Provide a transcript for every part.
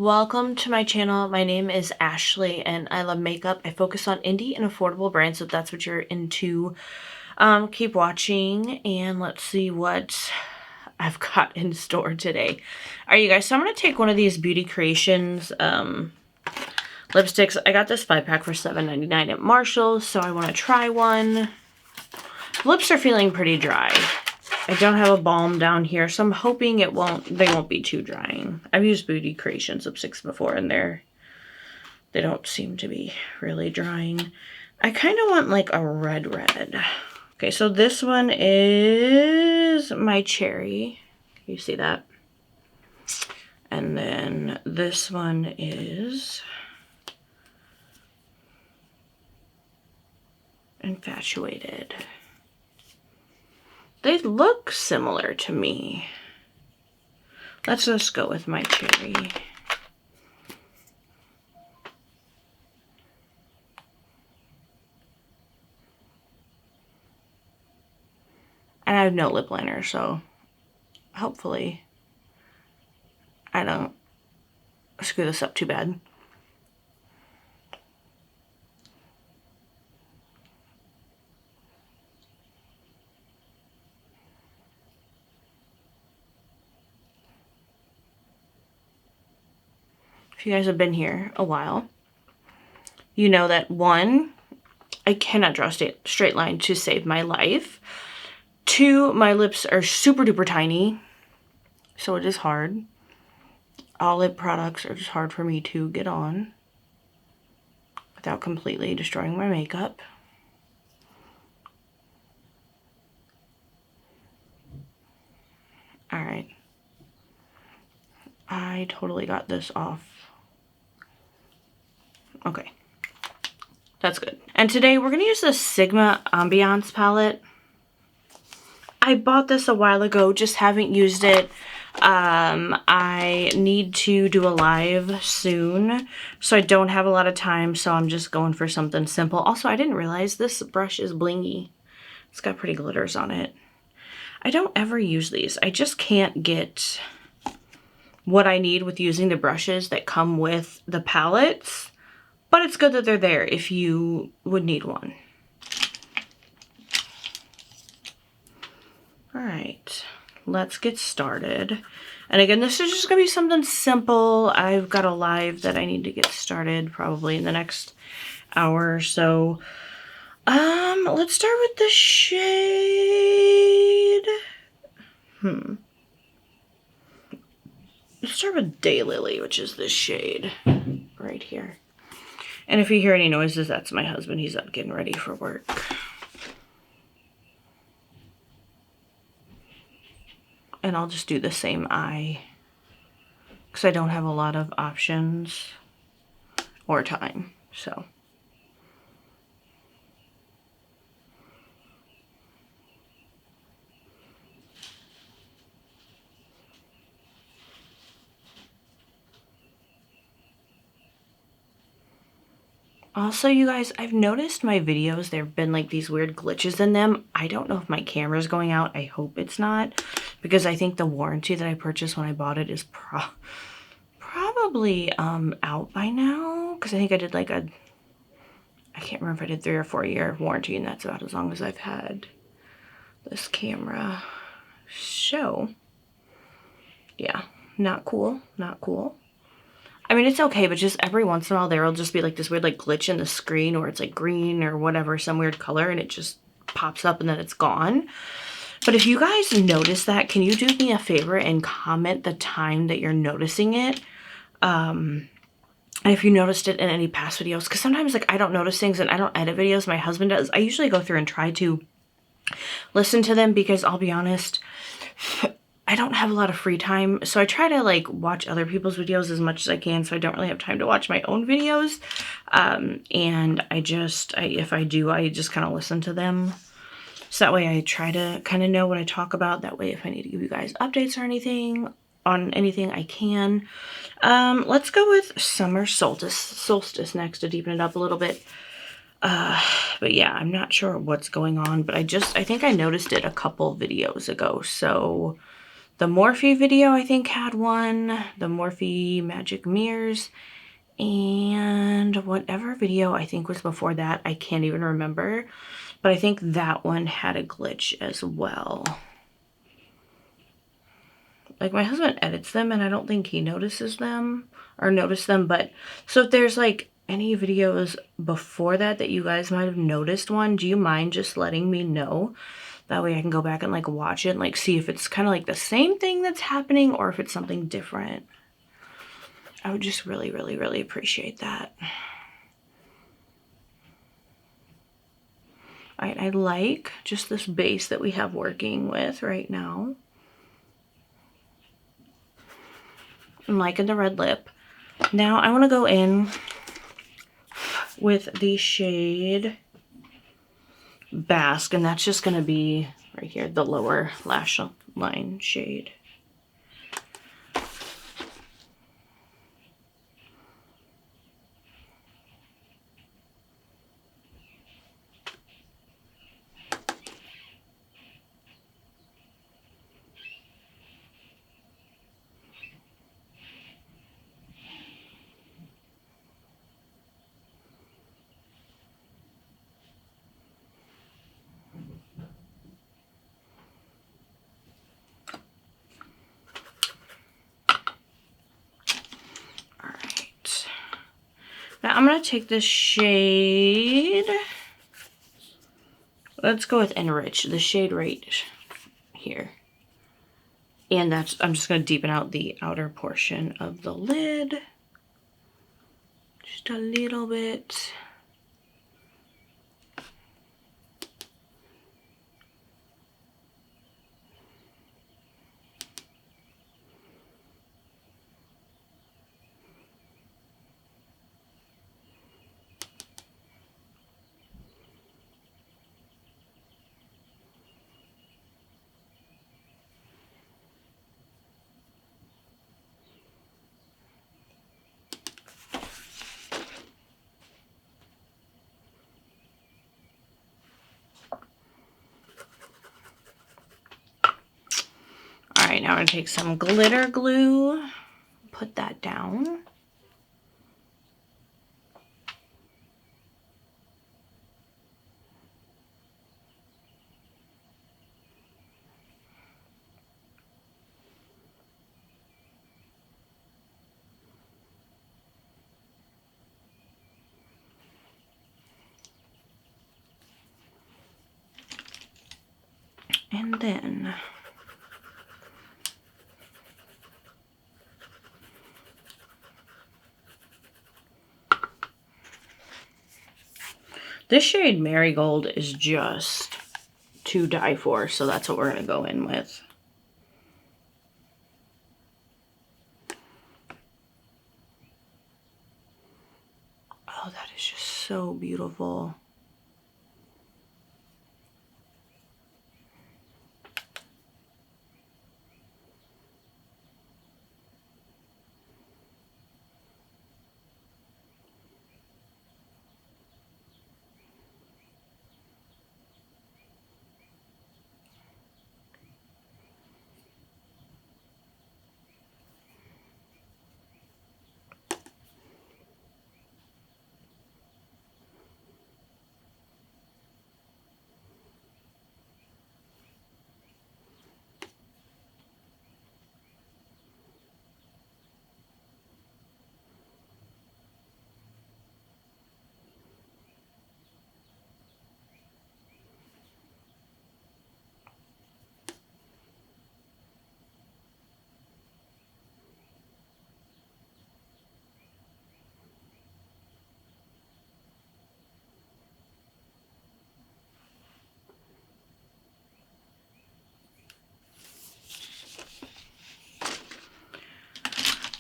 Welcome to my channel. My name is Ashley and I love makeup. I focus on indie and affordable brands, so if that's what you're into, keep watching and let's see what I've got in store today. Alright you guys, so I'm going to take one of these Beauty Creations lipsticks. I got this 5-pack for $7.99 at Marshall's, so I want to try one. Lips are feeling pretty dry. I don't have a balm down here, so I'm hoping they won't be too drying. I've used Beauty Creations lipsticks before and they don't seem to be really drying. I kind of want like a red. Okay, so this one is my cherry. You see that? And then this one is Infatuated. They look similar to me. Let's just go with my cherry. And I have no lip liner, so hopefully I don't screw this up too bad. If you guys have been here a while, you know that 1, I cannot draw a straight line to save my life. 2, my lips are super duper tiny, so it is hard. All lip products are just hard for me to get on without completely destroying my makeup. Alright. I totally got this off. Okay. That's good. And today we're going to use the Sigma Ambiance palette. I bought this a while ago, just haven't used it. I need to do a live soon, so I don't have a lot of time, so I'm just going for something simple. Also, I didn't realize this brush is blingy. It's got pretty glitters on it. I don't ever use these. I just can't get what I need with using the brushes that come with the palettes. But it's good that they're there if you would need one. Alright, let's get started. And again, this is just going to be something simple. I've got a live that I need to get started probably in the next hour or so. Let's start with the shade. Let's start with Daylily, which is this shade right here. And if you hear any noises, that's my husband. He's up getting ready for work. And I'll just do the same eye because I don't have a lot of options or time, so. Also, you guys, I've noticed my videos, there have been like these weird glitches in them. I don't know if my camera's going out. I hope it's not, because I think the warranty that I purchased when I bought it is probably out by now, because I think I did like I can't remember if I did 3 or 4 year warranty, and that's about as long as I've had this camera. So, yeah, not cool, not cool. I mean, it's okay, but just every once in a while there'll just be like this weird like glitch in the screen, or it's like green or whatever, some weird color, and it just pops up and then it's gone. But if you guys notice that, can you do me a favor and comment the time that you're noticing it? And if you noticed it in any past videos, because sometimes like I don't notice things and I don't edit videos, my husband does. I usually go through and try to listen to them because I'll be honest, I don't have a lot of free time, so I try to like watch other people's videos as much as I can, so I don't really have time to watch my own videos. And if I do, I just kind of listen to them. So that way I try to kind of know what I talk about. That way if I need to give you guys updates or anything, on anything, I can. Let's go with Summer Solstice next to deepen it up a little bit. But yeah, I'm not sure what's going on, but I think I noticed it a couple videos ago, so The Morphe video, I think, had one. The Morphe Magic Mirrors. And whatever video I think was before that, I can't even remember. But I think that one had a glitch as well. Like, my husband edits them and I don't think he notices them or noticed them. But so if there's like any videos before that that you guys might have noticed one, do you mind just letting me know? That way I can go back and like watch it and like see if it's kind of like the same thing that's happening or if it's something different. I would just really, really, really appreciate that. All right, I like just this base that we have working with right now. I'm liking the red lip. Now I want to go in with the shade Basque, and that's just going to be right here, the lower lash line shade. Now I'm going to take this shade, let's go with Enrich, the shade right here. And that's, I'm just going to deepen out the outer portion of the lid. Just a little bit. Alright, now I'm going to take some glitter glue, put that down. And then this shade Marigold is just to die for, so that's what we're going to go in with. Oh, that is just so beautiful.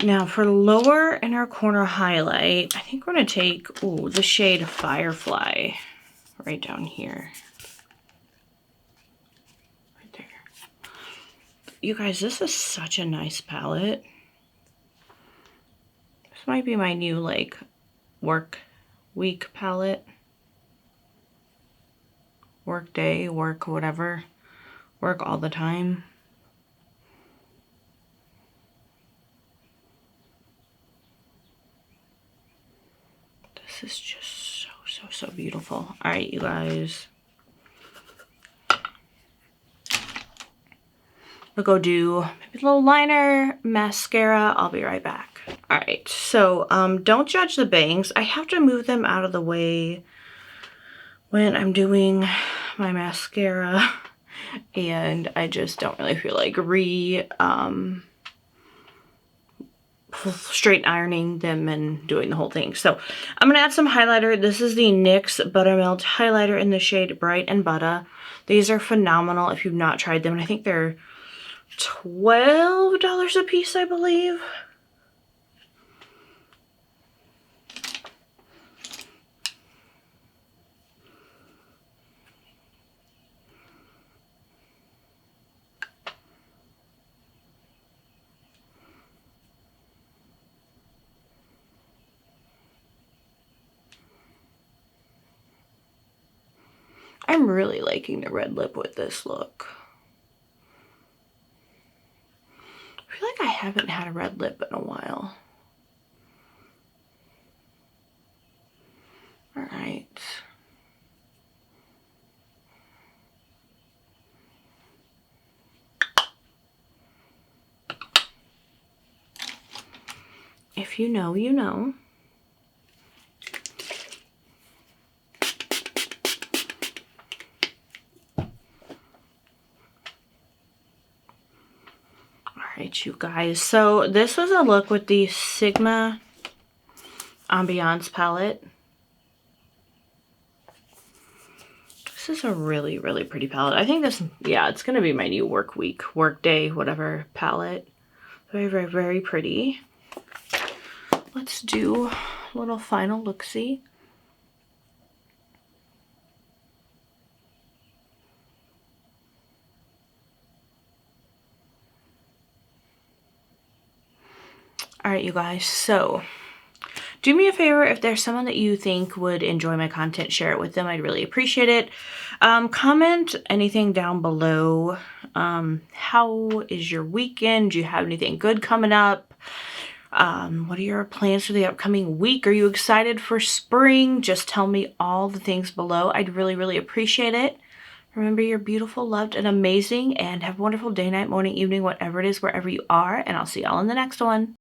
Now for lower inner corner highlight, I think we're going to take, the shade Firefly right down here. Right there. You guys, this is such a nice palette. This might be my new, like, work week palette. Work day, work whatever. Work all the time. This is just so beautiful. All right, you guys. I'll go do maybe a little liner, mascara. I'll be right back. All right, so don't judge the bangs. I have to move them out of the way when I'm doing my mascara, and I just don't really feel like straight ironing them and doing the whole thing. So I'm gonna add some highlighter. This is the NYX Buttermelt highlighter in the shade Bright and Butter. These are phenomenal if you've not tried them, and I think they're $12 a piece, I believe. I'm really liking the red lip with this look. I feel like I haven't had a red lip in a while. All right. If you know, you know. Alright, you guys. So this was a look with the Sigma Ambiance palette. This is a really pretty palette. I think this, yeah, it's going to be my new work day, whatever palette. Very pretty. Let's do a little final look-see. Alright, you guys, so do me a favor, if there's someone that you think would enjoy my content, share it with them. I'd really appreciate it. Comment anything down below. How is your weekend? Do you have anything good coming up? What are your plans for the upcoming week? Are you excited for spring? Just tell me all the things below. I'd really appreciate it. Remember, you're beautiful, loved, and amazing, and have a wonderful day, night, morning, evening, whatever it is, wherever you are, and I'll see y'all in the next one.